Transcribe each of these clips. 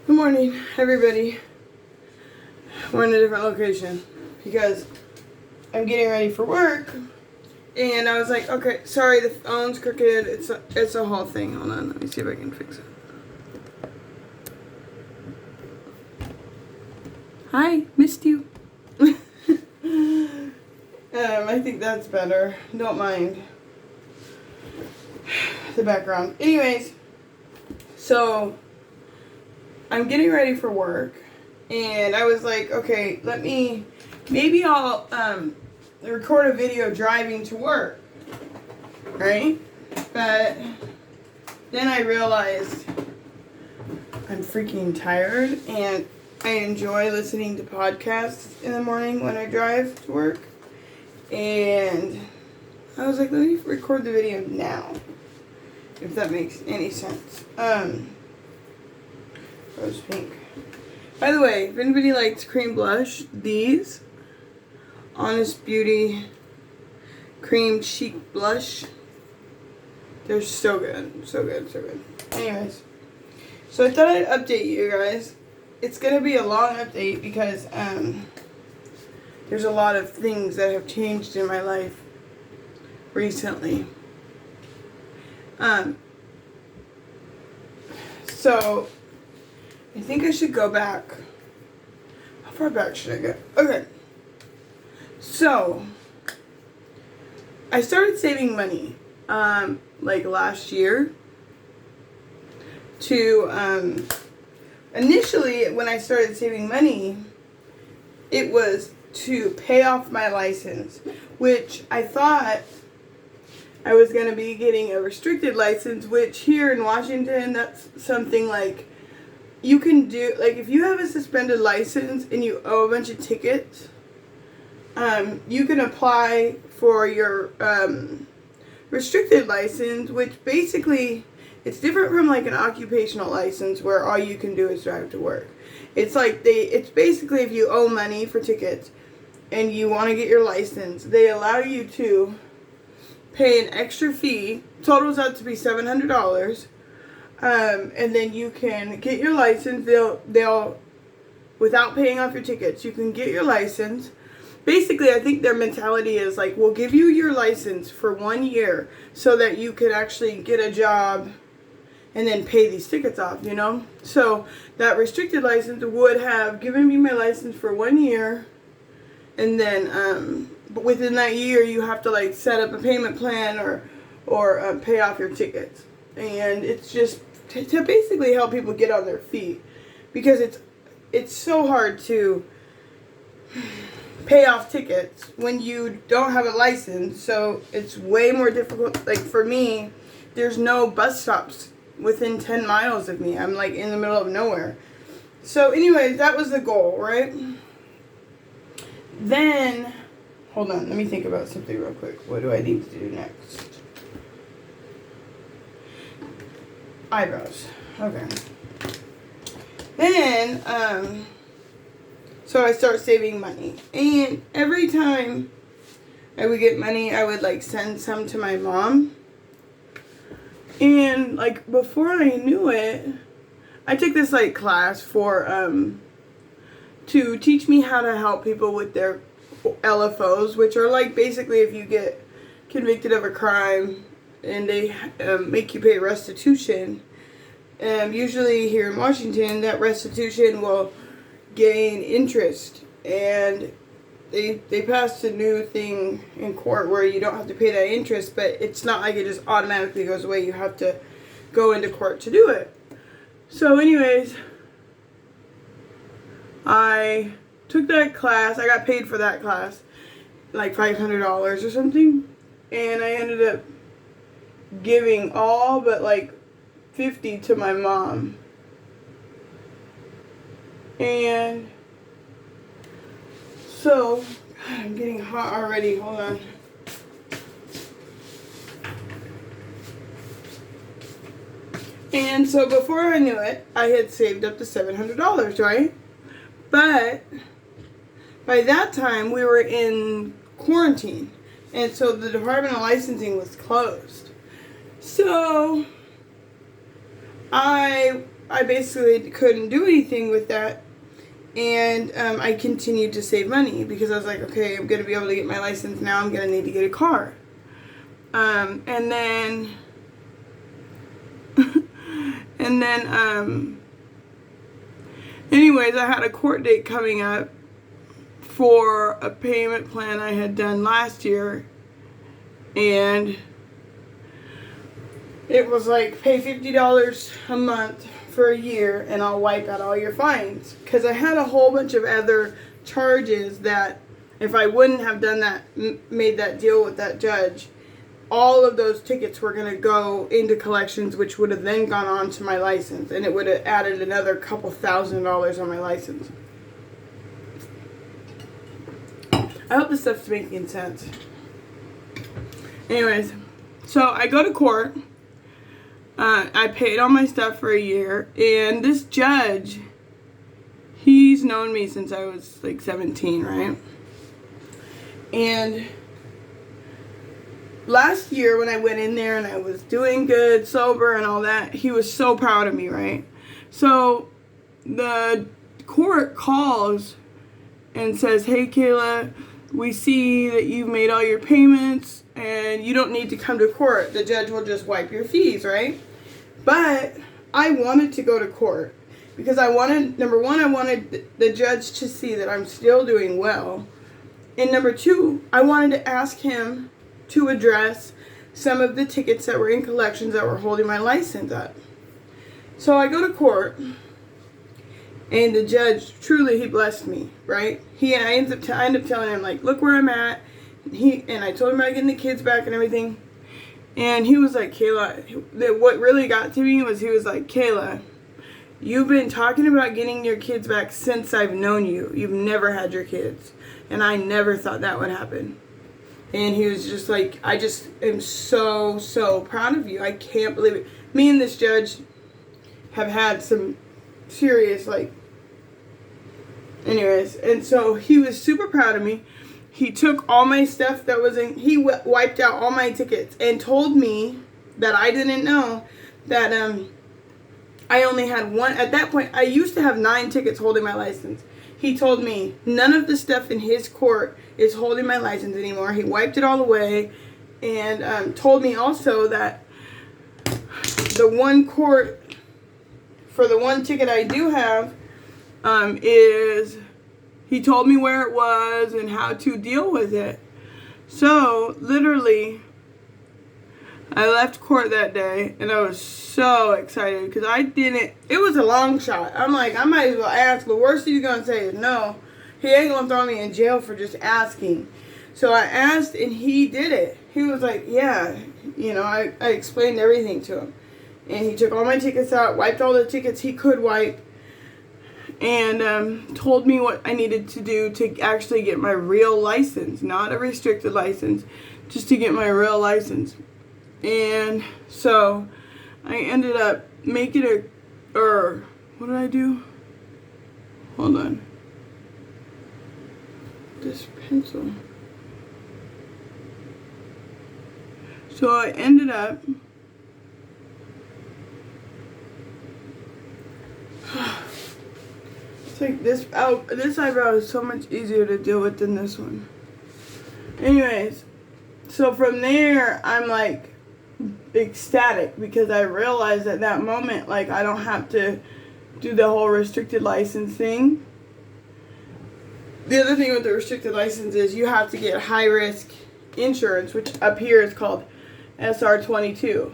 Good morning, everybody. We're in a different location because I'm getting ready for work, and I was like, okay, sorry, the phone's crooked. It's a whole thing. Hold on, let me see if I can fix it. Hi, missed you. I think that's better. Don't mind the background. Anyways, so I'm getting ready for work, and I was like, okay, maybe I'll record a video driving to work, right? But then I realized I'm freaking tired, and I enjoy listening to podcasts in the morning when I drive to work, and I was like, let me record the video now, if that makes any sense. Rose pink. By the way, if anybody likes cream blush, these Honest Beauty Cream Cheek Blush, they're so good. So good, so good. Anyways, so I thought I'd update you guys. It's going to be a long update because there's a lot of things that have changed in my life recently. So I think I should go back. How far back should I go? Okay. So I started saving money like last year to initially when I started saving money, it was to pay off my license, which I thought I was going to be getting a restricted license, which here in Washington, that's something like you can do, like if you have a suspended license and you owe a bunch of tickets, you can apply for your restricted license, which basically, it's different from like an occupational license where all you can do is drive to work. It's like it's basically if you owe money for tickets and you want to get your license, they allow you to pay an extra fee, totals out to be $700, and then you can get your license. They'll without paying off your tickets, you can get your license. Basically, I think their mentality is like, we'll give you your license for 1 year so that you can actually get a job and then pay these tickets off, you know? So that restricted license would have given me my license for 1 year, and then but within that year you have to like set up a payment plan or pay off your tickets. And it's just to basically help people get on their feet, because it's so hard to pay off tickets when you don't have a license. So it's way more difficult. Like for me, there's no bus stops within 10 miles of me. I'm like in the middle of nowhere. So anyways, that was the goal, right? Then, hold on, let me think about something real quick. What do I need to do next? Eyebrows. Okay. Then, so I start saving money. And every time I would get money, I would like send some to my mom. And like before I knew it, I took this like class for to teach me how to help people with their LFOs, which are like basically if you get convicted of a crime and they make you pay restitution. Usually here in Washington, that restitution will gain interest, and they passed a new thing in court where you don't have to pay that interest, but it's not like it just automatically goes away. You have to go into court to do it. So anyways, I took that class. I got paid for that class, like $500 or something, and I ended up giving all but like $50 to my mom. And so, God, I'm getting hot already. Hold on. And so before I knew it, I had saved up to $700, right? But by that time, we were in quarantine. And so the Department of Licensing was closed. So I I basically couldn't do anything with that. And I continued to save money because I was like, okay, I'm going to be able to get my license now. I'm going to need to get a car. And then, anyways, I had a court date coming up for a payment plan I had done last year. And it was like, pay $50 a month for a year and I'll wipe out all your fines. Because I had a whole bunch of other charges that if I wouldn't have done that, made that deal with that judge, all of those tickets were going to go into collections, which would have then gone on to my license. And it would have added another couple $1,000s on my license. I hope this stuff's making sense. Anyways, so I go to court. I paid all my stuff for a year, and this judge, he's known me since I was like 17, right? And last year when I went in there and I was doing good, sober and all that, he was so proud of me, right? So the court calls and says, hey Kayla, we see that you've made all your payments and you don't need to come to court. The judge will just wipe your fees, right? But I wanted to go to court because I wanted, number one, I wanted the judge to see that I'm still doing well. And number two, I wanted to ask him to address some of the tickets that were in collections that were holding my license up. So I go to court, and the judge, truly, he blessed me, right? I end up telling him, like, look where I'm at. And I told him about getting the kids back and everything. And he was like, Kayla, what really got to me was he was like, Kayla, you've been talking about getting your kids back since I've known you. You've never had your kids. And I never thought that would happen. And he was just like, I just am so, so proud of you. I can't believe it. Me and this judge have had some serious, like, anyways. And so he was super proud of me. He took all my stuff that was in, he wiped out all my tickets and told me that I didn't know that I only had one. At that point, I used to have 9 tickets holding my license. He told me none of the stuff in his court is holding my license anymore. He wiped it all away and told me also that the one court for the one ticket I do have is, he told me where it was and how to deal with it. So, literally, I left court that day, and I was so excited, because it was a long shot. I'm like, I might as well ask. The worst he's going to say is no. He ain't going to throw me in jail for just asking. So I asked, and he did it. He was like, yeah. I explained everything to him. And he took all my tickets out, wiped all the tickets he could wipe, and told me what I needed to do to actually get my real license, not a restricted license, just to get my real license. And so I ended up making what did I do? Hold on. This pencil. So I ended up it's like this eyebrow is so much easier to deal with than this one. Anyways, so from there I'm like ecstatic because I realized at that moment, like, I don't have to do the whole restricted license thing. The other thing with the restricted license is you have to get high risk insurance, which up here is called SR22.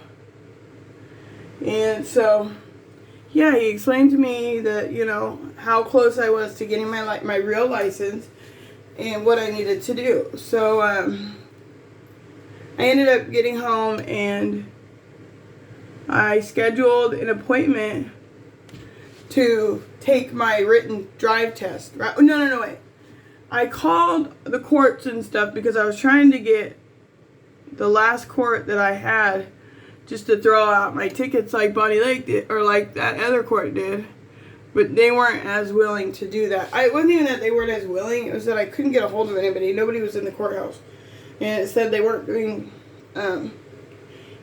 And so, yeah, he explained to me that, how close I was to getting my real license and what I needed to do. So, I ended up getting home and I scheduled an appointment to take my written drive test. No, wait. I called the courts and stuff because I was trying to get the last court that I had just to throw out my tickets like Bonnie Lake did, or like that other court did. But they weren't as willing to do that. It wasn't even that they weren't as willing. It was that I couldn't get a hold of anybody. Nobody was in the courthouse. And it said they weren't doing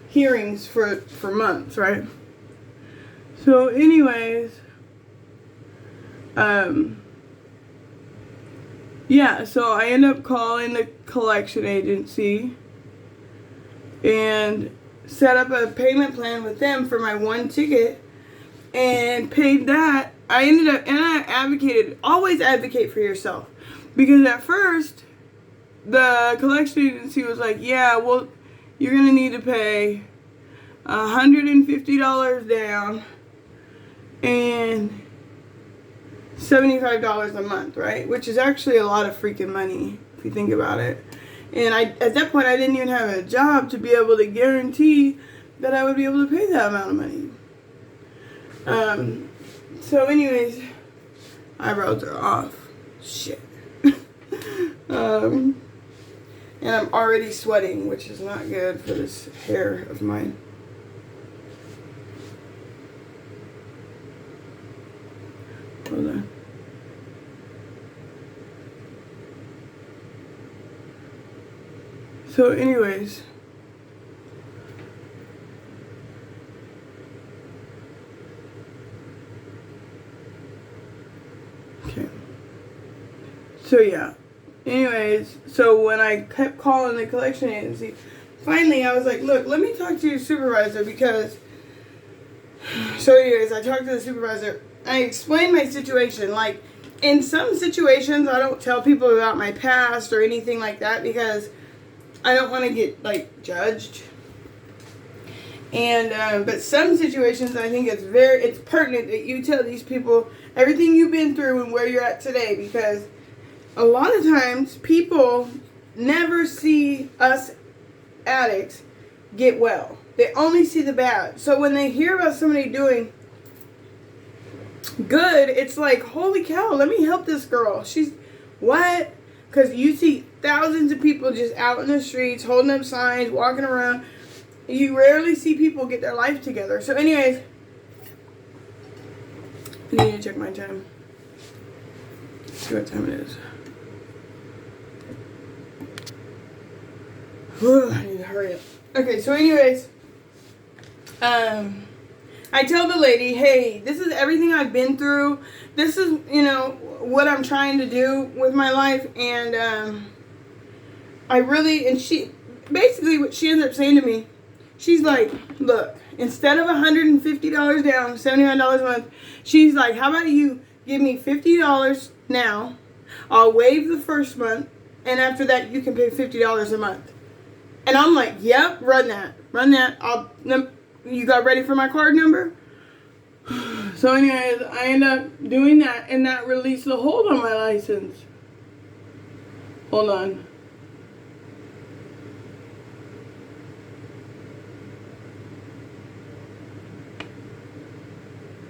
hearings for months, right? So anyways, yeah, so I end up calling the collection agency and set up a payment plan with them for my one ticket and paid that. I ended up, and I advocated, always advocate for yourself. Because at first, the collection agency was like, yeah, well, you're going to need to pay $150 down and $75 a month, right? Which is actually a lot of freaking money if you think about it. And at that point, I didn't even have a job to be able to guarantee that I would be able to pay that amount of money. So anyways, eyebrows are off. Shit. And I'm already sweating, which is not good for this hair of mine. Hold on. So anyways, okay. So yeah. Anyways, so when I kept calling the collection agency, finally I was like, look, let me talk to your supervisor because... So anyways, I talked to the supervisor. I explained my situation. Like, in some situations, I don't tell people about my past or anything like that because I don't want to get, like, judged. And, but some situations, I think it's pertinent that you tell these people everything you've been through and where you're at today because a lot of times people never see us addicts get well. They only see the bad. So when they hear about somebody doing good, it's like, holy cow, let me help this girl. She's, what? Because you see thousands of people just out in the streets, holding up signs, walking around. You rarely see people get their life together. So anyways, I need to check my time. See what time it is. I need to hurry up. Okay, so anyways, I tell the lady, hey, this is everything I've been through. This is, you know, what I'm trying to do with my life. And and she, basically what she ends up saying to me, she's like, look, instead of $150 down, $79 a month, she's like, how about you give me $50 now? I'll waive the first month. And after that, you can pay $50 a month. And I'm like, yep, run that. You got ready for my card number? So anyways, I end up doing that, and that released the hold on my license. Hold on.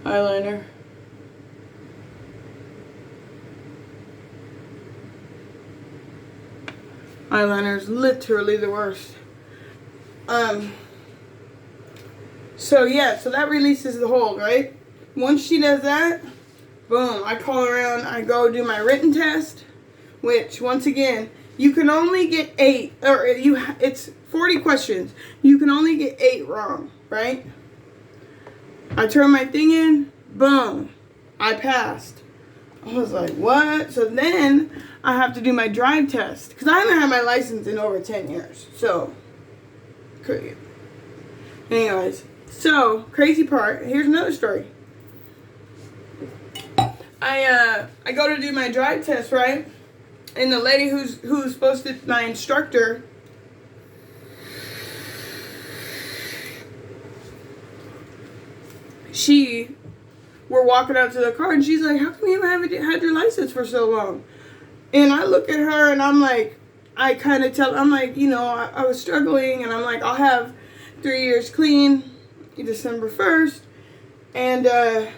Eyeliner. Eyeliner is literally the worst. So yeah, so that releases the hold, right? Once she does that, boom, I call around, I go do my written test, which once again, you can only get 8, or it's 40 questions. You can only get 8 wrong, right? I turn my thing in, boom, I passed. I was like, what? So then I have to do my drive test. Because I haven't had my license in over 10 years. So, crazy. Anyways, so, crazy part. Here's another story. I go to do my drive test, right? And the lady who's supposed to, my instructor, we're walking out to the car, and she's like, how come you haven't had your license for so long? And I look at her, and I'm like, I kind of tell, I'm like, you know, I was struggling, and I'm like, I'll have 3 years clean December 1st. And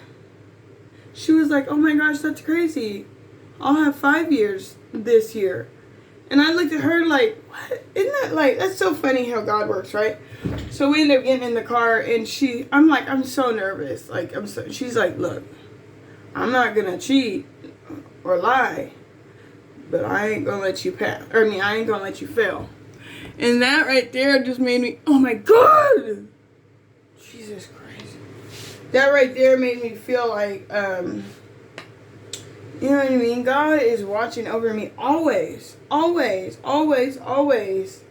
she was like, oh my gosh, that's crazy. I'll have 5 years this year. And I looked at her like, what? Isn't that like, that's so funny how God works, right? So we ended up getting in the car, and I'm like, I'm so nervous. Like, she's like, look, I'm not going to cheat or lie, but I ain't going to let you pass. I ain't going to let you fail. And that right there just made me, oh my God! Jesus Christ. that right there made me feel like, you know what I mean? God is watching over me always, always, always, always,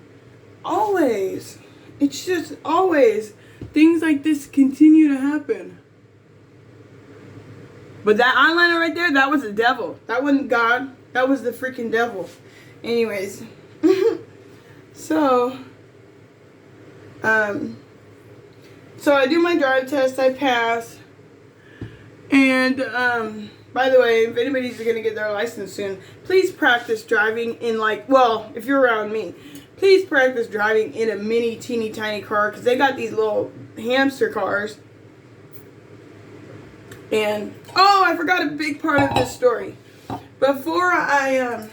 always. It's just always. Things like this continue to happen. But that eyeliner right there, that was the devil. That wasn't God. That was the freaking devil. Anyways. So I do my drive test. I pass. And, by the way, if anybody's going to get their license soon, please practice driving in if you're around me, please practice driving in a mini, teeny, tiny car, because they got these little hamster cars. And, I forgot a big part of this story. Before I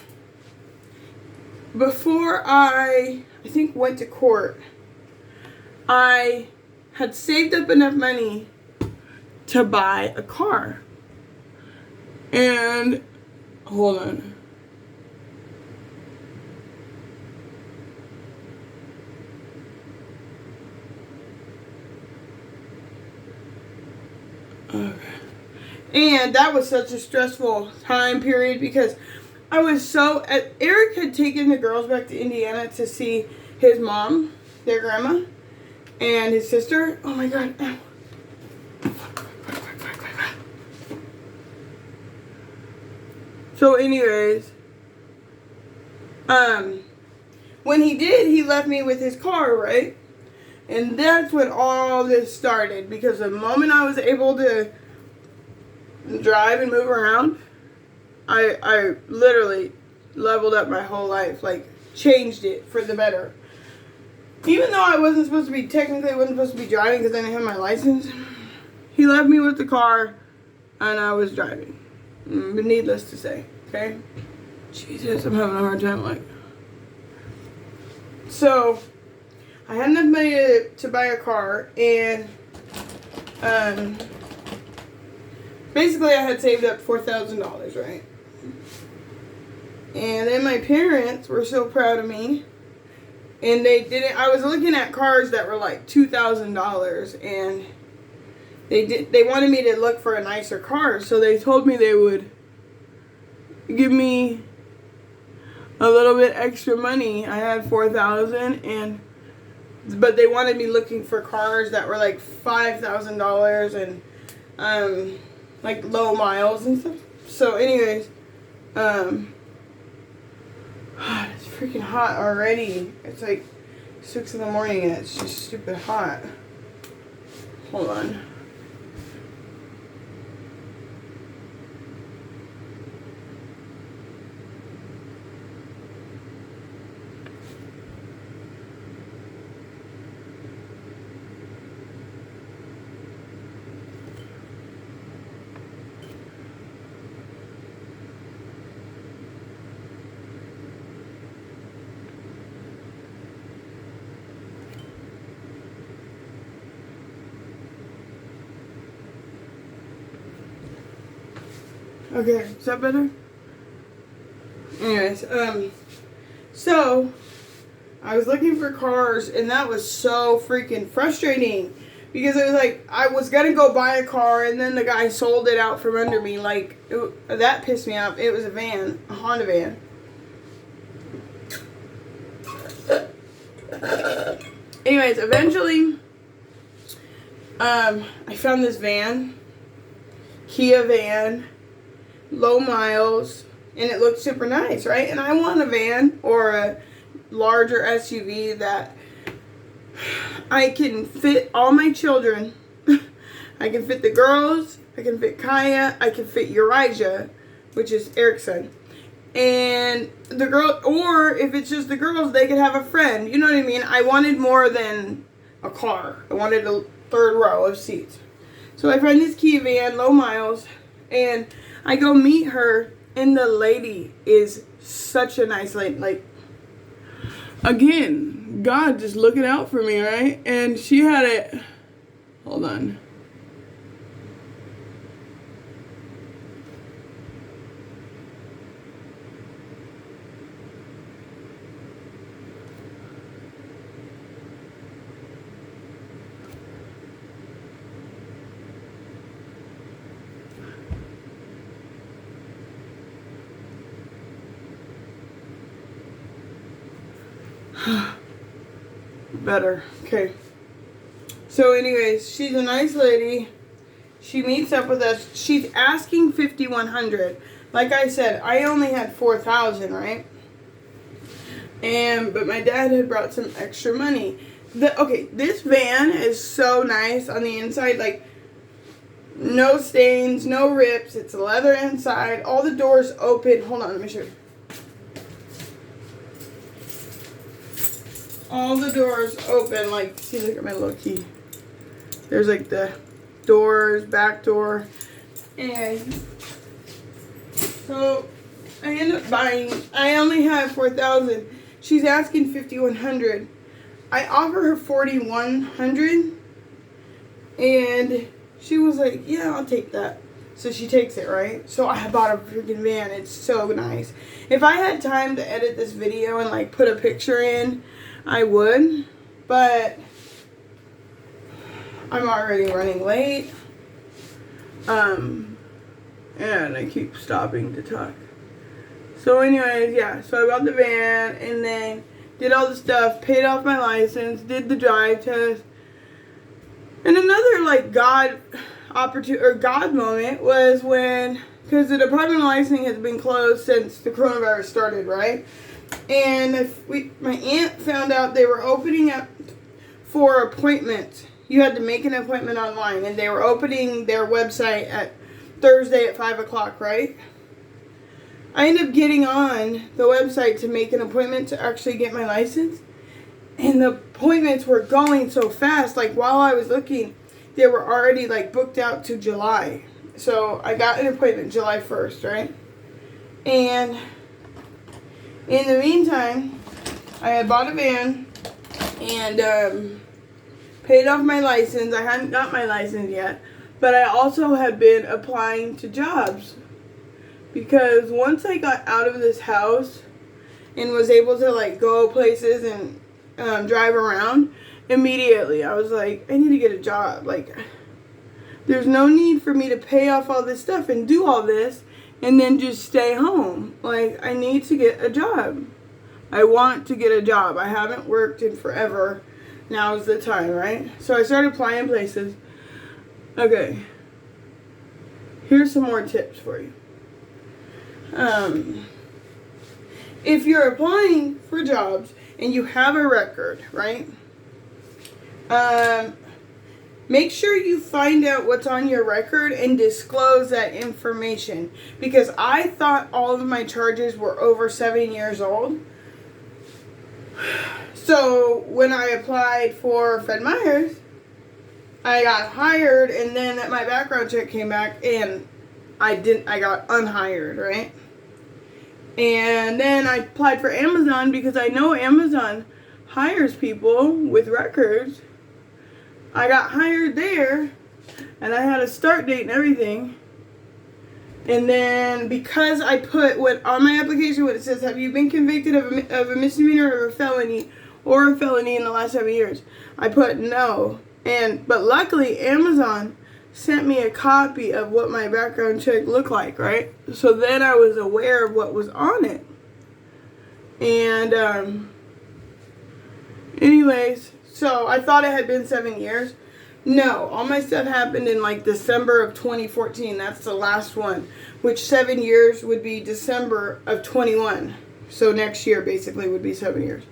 think went to court, I had saved up enough money to buy a car. And, hold on. Okay. And that was such a stressful time period because I was Eric had taken the girls back to Indiana to see his mom, their grandma, and his sister. Oh my God. So anyways, when he did, he left me with his car, right? And that's when all this started, because the moment I was able to drive and move around, I literally leveled up my whole life, changed it for the better. Even though I wasn't supposed to be driving because I didn't have my license, he left me with the car and I was driving. But needless to say, okay? Jesus, I'm having a hard time, So, I had enough money to buy a car, and, basically I had saved up $4,000, right? And then my parents were so proud of me, and I was looking at cars that were $2,000, and they wanted me to look for a nicer car, so they told me they would give me a little bit extra money. I had $4,000, but they wanted me looking for cars that were $5,000 and low miles and stuff. So anyways, it's freaking hot already. It's 6 in the morning and it's just stupid hot. Hold on. Okay, is that better? Anyways, so I was looking for cars, and that was so freaking frustrating because it was I was gonna go buy a car, and then the guy sold it out from under me. That pissed me off. It was a Honda van. Anyways, eventually, I found this van, Kia van. Low miles, and it looked super nice, right? And I want a van or a larger SUV that I can fit all my children. I can fit the girls, I can fit Kaya, I can fit Uriah, which is Eric's son. And the girl, or if it's just the girls, they could have a friend. You know what I mean? I wanted more than a car. I wanted a third row of seats. So I find this Kia van, low miles, and I go meet her, and the lady is such a nice lady. Again, God just looking out for me, right? And she had it. Hold on. Better. Okay. So anyways, she's a nice lady. She meets up with us. She's asking $5,100. Like I said, I only had $4,000, right? But my dad had brought some extra money. This van is so nice on the inside. Like, no stains, no rips. It's leather inside. All the doors open. Hold on, let me show you. All the doors open. Like, see, look at my little key. There's like the doors, back door. Anyway, so I end up buying. I only have $4,000. She's asking $5,100. I offer her $4,100, and she was like, "Yeah, I'll take that." So she takes it, right? So I bought a freaking van. It's so nice. If I had time to edit this video and like put a picture in, I would, but I'm already running late. And I keep stopping to talk. So anyways, yeah, so I bought the van and then did all the stuff, paid off my license, did the drive test. And another like God moment was when, because the Department of Licensing has been closed since the coronavirus started, right? And my aunt found out they were opening up for appointments. You had to make an appointment online, and they were opening their website at Thursday at 5 o'clock, right? I ended up getting on the website to make an appointment to actually get my license. And the appointments were going so fast. Like, while I was looking, they were already, like, booked out to July. So I got an appointment July 1st, right? And in the meantime, I had bought a van and paid off my license. I hadn't got my license yet. But I also had been applying to jobs. Because once I got out of this house and was able to, like, go places and drive around, immediately I was like, I need to get a job. Like, there's no need for me to pay off all this stuff and do all this and then just stay home. Like, I need to get a job. I want to get a job. I haven't worked in forever. Now's the time, right? So I started applying places. Okay. Here's some more tips for you. If you're applying for jobs and you have a record, right? Make sure you find out what's on your record and disclose that information. Because I thought all of my charges were over 7 years old. So when I applied for Fred Meyer's, I got hired, and then my background check came back and I got unhired, right? And then I applied for Amazon because I know Amazon hires people with records. I got hired there, and I had a start date and everything. And then because I put on my application when it says, have you been convicted of a misdemeanor or a felony in the last 7 years? I put no. But luckily Amazon sent me a copy of what my background check looked like, right? So then I was aware of what was on it. And anyways, so I thought it had been 7 years. No, all my stuff happened in like December of 2014. That's the last one, which 7 years would be December of 21. So next year basically would be 7 years.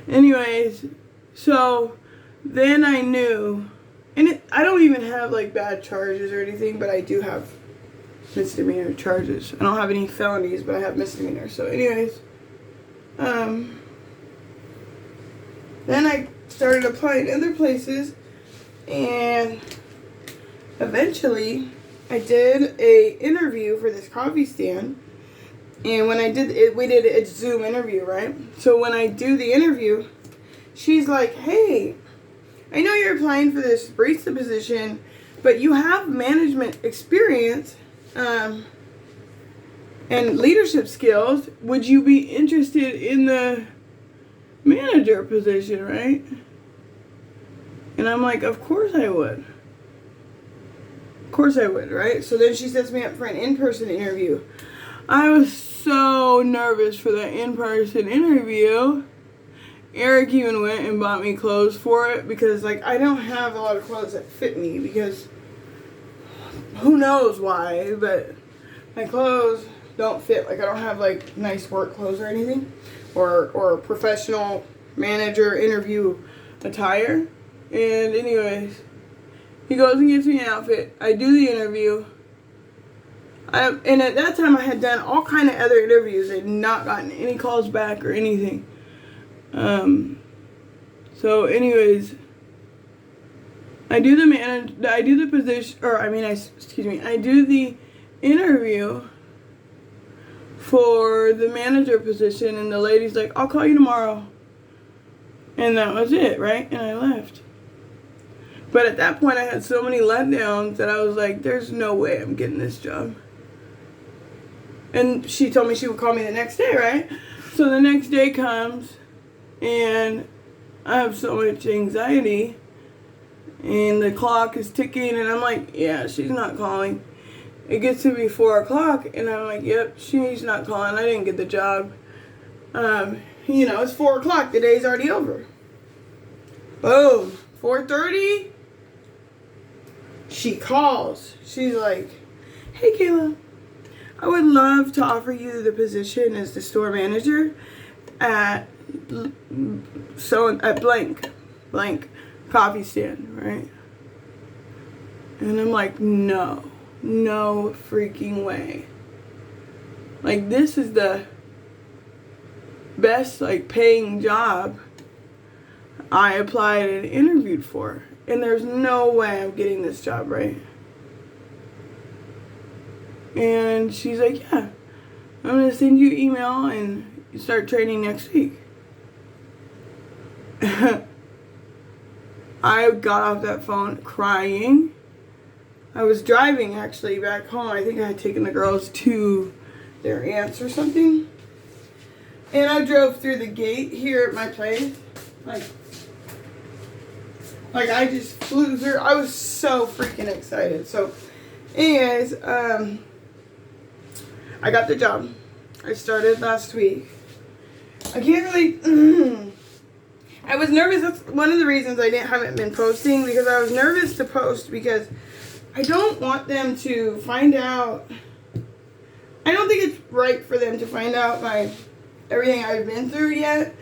Anyways, so then I knew, and I don't even have like bad charges or anything, but I do have misdemeanor charges. I don't have any felonies, but I have misdemeanors. So anyways, then I started applying other places, and eventually I did a interview for this coffee stand. And when I did it, we did a Zoom interview, right? So when I do the interview, she's like, hey, I know you're applying for this barista position, but you have management experience and leadership skills. Would you be interested in the manager position, right? And I'm like, of course I would. Of course I would, right? So then she sets me up for an in-person interview. I was so nervous for the in-person interview. Eric even went and bought me clothes for it because, like, I don't have a lot of clothes that fit me because who knows why, but my clothes don't fit. Like, I don't have, like, nice work clothes or anything or professional manager interview attire. And anyways, he goes and gets me an outfit. I do the interview. And at that time, I had done all kind of other interviews. I had not gotten any calls back or anything. So anyways, I do the interview for the manager position, and the lady's like, I'll call you tomorrow. And that was it, right? And I left. But at that point, I had so many letdowns that I was like, there's no way I'm getting this job. And she told me she would call me the next day, right? So the next day comes, and I have so much anxiety, and the clock is ticking, and I'm like, yeah, she's not calling. It gets to be 4 o'clock, and I'm like, yep, she's not calling. I didn't get the job. It's 4 o'clock. The day's already over. Boom. 4:30. She calls. She's like, hey, Kayla, I would love to offer you the position as the store manager at blank coffee stand, right? And I'm like, no freaking way. Like, this is the best, like, paying job I applied and interviewed for, and there's no way I'm getting this job, right? And she's like, yeah, I'm gonna send you an email and you start training next week. I got off that phone crying. I was driving actually back home. I think I had taken the girls to their aunt's or something. And I drove through the gate here at my place. Like I just flew through. I was so freaking excited. So anyways, I got the job. I started last week. I can't really... I was nervous. That's one of the reasons I haven't been posting, because I was nervous to post because I don't want them to find out. I don't think it's right for them to find out everything I've been through yet.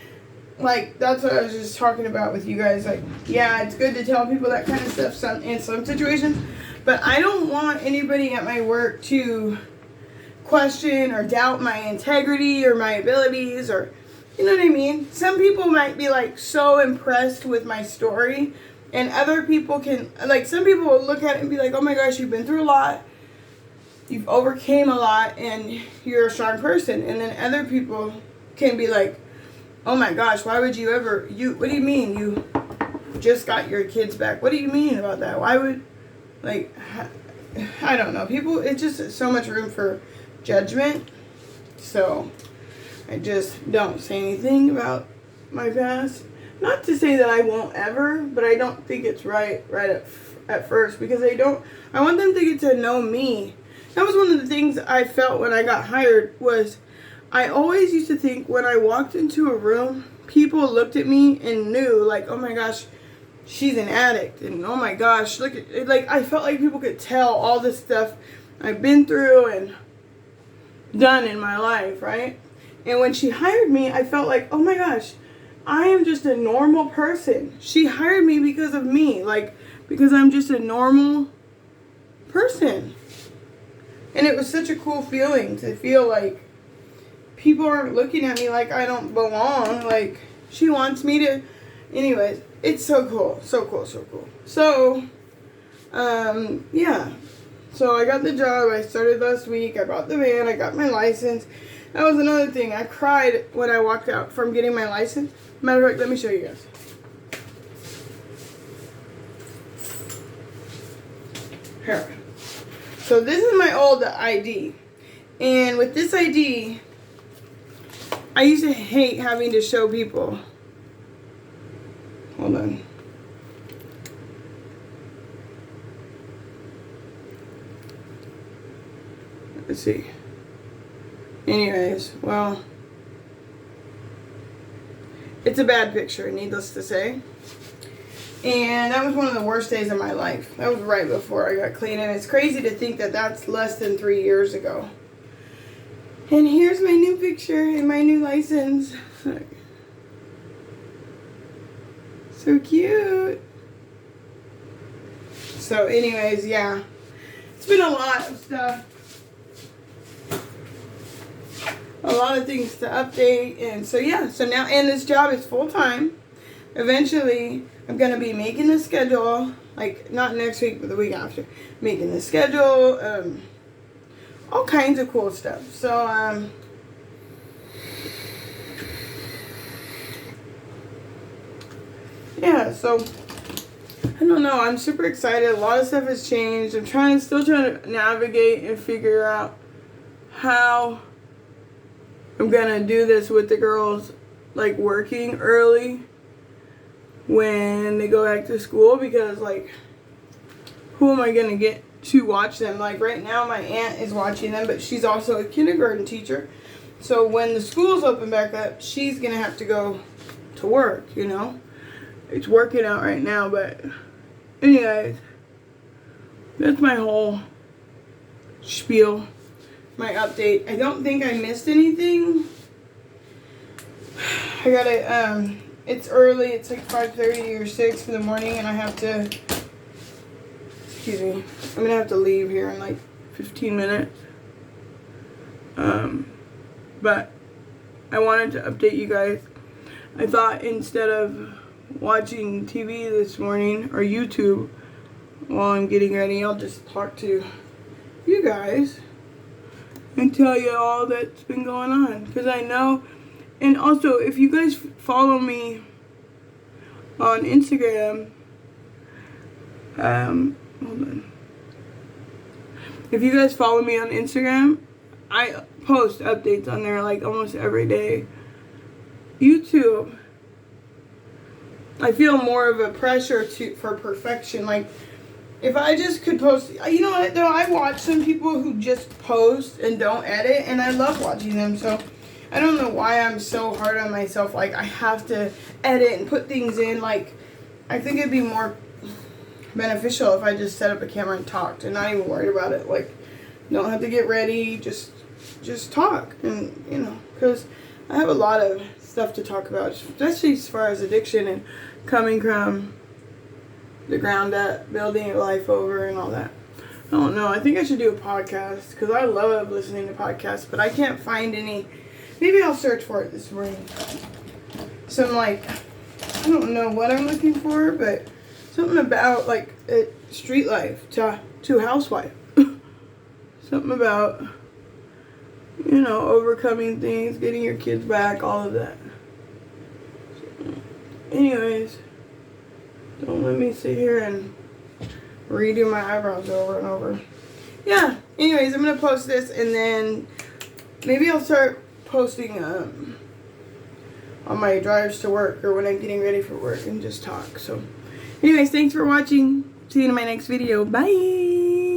Like, that's what I was just talking about with you guys. Like, yeah, it's good to tell people that kind of stuff in some situations, but I don't want anybody at my work to question or doubt my integrity or my abilities, or, you know what I mean? Some people might be, like, so impressed with my story, and other people can, like, some people will look at it and be like, oh my gosh, you've been through a lot, you've overcame a lot, and you're a strong person. And then other people can be like, oh my gosh, why would you ever, what do you mean you just got your kids back? What do you mean about that? Why would, like, I don't know. People, it's just so much room for judgment. So I just don't say anything about my past. Not to say that I won't ever, but I don't think it's right at first, because I want them to get to know me. That was one of the things I felt when I got hired, was I always used to think when I walked into a room, people looked at me and knew, like, oh my gosh, she's an addict, and oh my gosh, look at, like, I felt like people could tell all this stuff I've been through and done in my life, right? And when she hired me, I felt like, oh my gosh, I am just a normal person. She hired me because of me, like, because I'm just a normal person. And it was such a cool feeling to feel like people aren't looking at me like I don't belong. Like, she wants me to... Anyways, it's so cool. So cool, so cool. So, yeah. So I got the job. I started last week. I bought the van. I got my license. That was another thing. I cried when I walked out from getting my license. Matter of fact, let me show you guys. Here. So this is my old ID. And with this ID, I used to hate having to show people. Hold on. Let's see. Anyways, well, It's a bad picture, needless to say. And that was one of the worst days of my life. That was right before I got clean. And it's crazy to think that that's less than 3 years ago. And here's my new picture and my new license. So cute. So anyways, yeah. It's been a lot of stuff. A lot of things to update. And so yeah, so now, and this job is full time. Eventually, I'm going to be making the schedule, like not next week, but the week after. Making the schedule, all kinds of cool stuff. So, yeah, so I don't know. I'm super excited. A lot of stuff has changed. I'm still trying to navigate and figure out how I'm going to do this with the girls, like working early when they go back to school, because like, who am I going to get to watch them? Like right now my aunt is watching them, but she's also a kindergarten teacher. So when the schools open back up, she's going to have to go to work, you know. It's working out right now, but anyways, that's my whole spiel, my update. I don't think I missed anything. I gotta, it's early, it's like 5:30 or 6 in the morning, and I have to, excuse me, I'm gonna have to leave here in like 15 minutes. But I wanted to update you guys. I thought instead of watching TV this morning, or YouTube, while I'm getting ready, I'll just talk to you guys and tell you all that's been going on. Because I know, and also if you guys follow me on Instagram, hold on. If you guys follow me on Instagram, I post updates on there like almost every day. YouTube, I feel more of a pressure for perfection. Like, if I just could post, you know what though, I watch some people who just post and don't edit, and I love watching them. So I don't know why I'm so hard on myself. Like, I have to edit and put things in. Like, I think it'd be more beneficial if I just set up a camera and talked and not even worried about it. Like, don't have to get ready, just talk. And, you know, because I have a lot of stuff to talk about, especially as far as addiction and coming from the ground up, building your life over and all that. I don't know. I think I should do a podcast because I love listening to podcasts, but I can't find any. Maybe I'll search for it this morning. Some, like, I don't know what I'm looking for, but something about like street life to housewife. Something about, you know, overcoming things, getting your kids back, all of that. Anyways, don't let me sit here and redo my eyebrows over and over. Yeah, anyways, I'm going to post this, and then maybe I'll start posting on my drives to work or when I'm getting ready for work and just talk. So anyways, thanks for watching. See you in my next video. Bye.